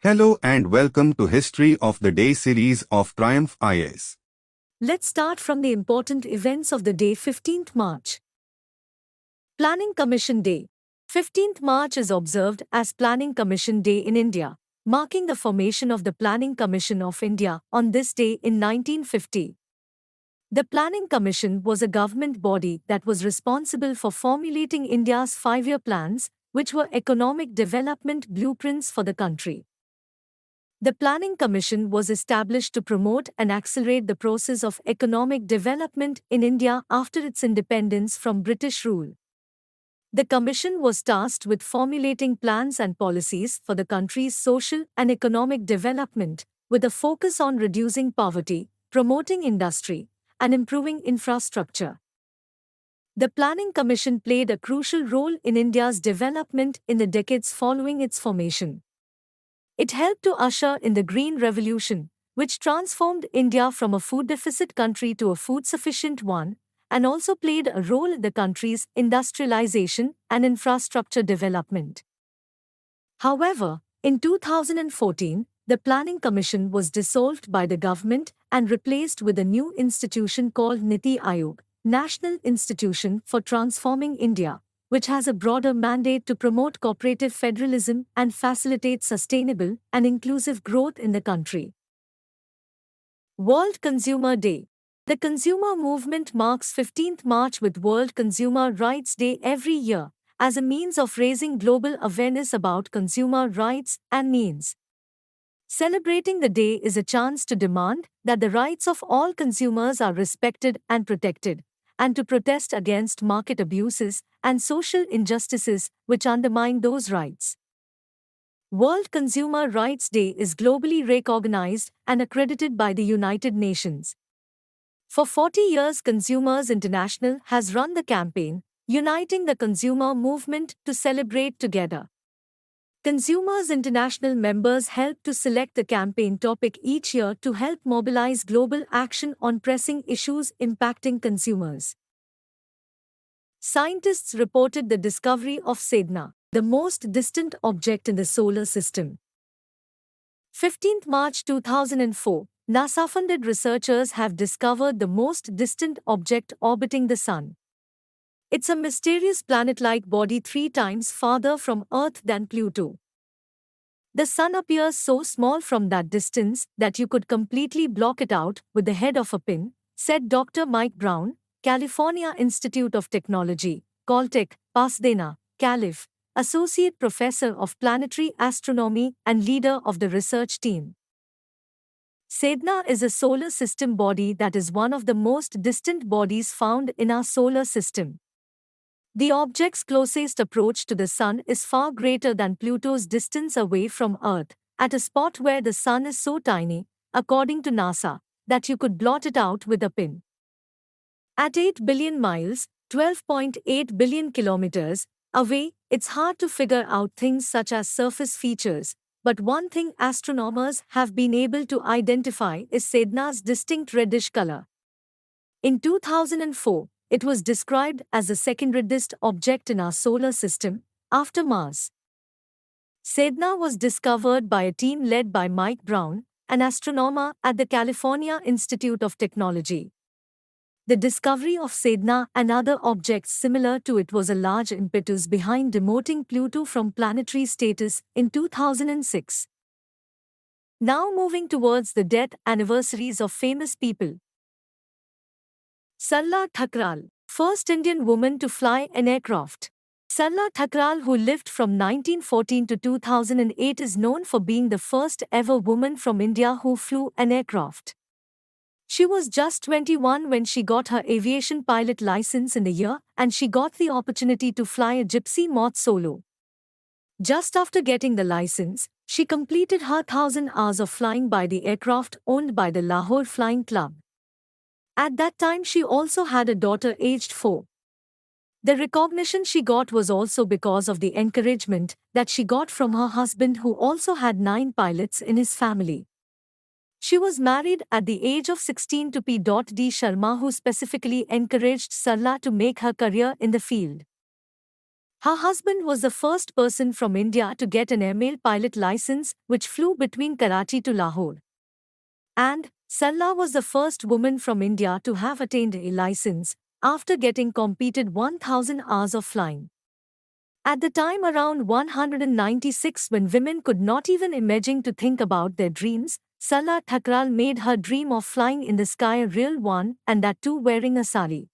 Hello and welcome to History of the Day series of Triumph IAS. Let's start from the important events of the day 15th March. Planning Commission Day. 15th March is observed as Planning Commission Day in India, marking the formation of the Planning Commission of India on this day in 1950. The Planning Commission was a government body that was responsible for formulating India's five-year plans, which were economic development blueprints for the country. The Planning Commission was established to promote and accelerate the process of economic development in India after its independence from British rule. The Commission was tasked with formulating plans and policies for the country's social and economic development, with a focus on reducing poverty, promoting industry, and improving infrastructure. The Planning Commission played a crucial role in India's development in the decades following its formation. It helped to usher in the Green Revolution, which transformed India from a food deficit country to a food-sufficient one, and also played a role in the country's industrialization and infrastructure development. However, in 2014, the Planning Commission was dissolved by the government and replaced with a new institution called Niti Aayog, National Institution for Transforming India, which has a broader mandate to promote cooperative federalism and facilitate sustainable and inclusive growth in the country. World Consumer Day. The consumer movement marks 15th March with World Consumer Rights Day every year, as a means of raising global awareness about consumer rights and needs. Celebrating the day is a chance to demand that the rights of all consumers are respected and protected, and to protest against market abuses and social injustices which undermine those rights. World Consumer Rights Day is globally recognized and accredited by the United Nations. For 40 years, Consumers International has run the campaign, uniting the consumer movement to celebrate together. Consumers International members help to select the campaign topic each year to help mobilize global action on pressing issues impacting consumers. Scientists reported the discovery of Sedna, the most distant object in the solar system. 15th March 2004, NASA-funded researchers have discovered the most distant object orbiting the Sun. It's a mysterious planet-like body 3 times farther from Earth than Pluto. The Sun appears so small from that distance that you could completely block it out with the head of a pin, said Dr. Mike Brown, California Institute of Technology, Caltech, Pasadena, Calif., Associate Professor of Planetary Astronomy and leader of the research team. Sedna is a solar system body that is one of the most distant bodies found in our solar system. The object's closest approach to the Sun is far greater than Pluto's distance away from Earth, at a spot where the Sun is so tiny, according to NASA, that you could blot it out with a pin. At 8 billion miles, 12.8 billion kilometers, away, it's hard to figure out things such as surface features, but one thing astronomers have been able to identify is Sedna's distinct reddish color. In 2004, it was described as the second reddest object in our solar system, after Mars. Sedna was discovered by a team led by Mike Brown, an astronomer at the California Institute of Technology. The discovery of Sedna and other objects similar to it was a large impetus behind demoting Pluto from planetary status in 2006. Now moving towards the death anniversaries of famous people. Sarla Thakral, first Indian woman to fly an aircraft. Sarla Thakral, who lived from 1914 to 2008, is known for being the first ever woman from India who flew an aircraft. She was just 21 when she got her aviation pilot license in the year, and she got the opportunity to fly a Gypsy Moth solo. Just after getting the license, she completed her 1,000 hours of flying by the aircraft owned by the Lahore Flying Club. At that time, she also had a daughter aged 4. The recognition she got was also because of the encouragement that she got from her husband, who also had 9 pilots in his family. She was married at the age of 16 to P. D. Sharma, who specifically encouraged Sarla to make her career in the field. Her husband was the first person from India to get an airmail pilot license, which flew between Karachi to Lahore. And Sarla was the first woman from India to have attained a license after getting completed 1,000 hours of flying. At the time around 196, when women could not even imagine to think about their dreams, Sarla Thakral made her dream of flying in the sky a real one, and that too wearing a sari.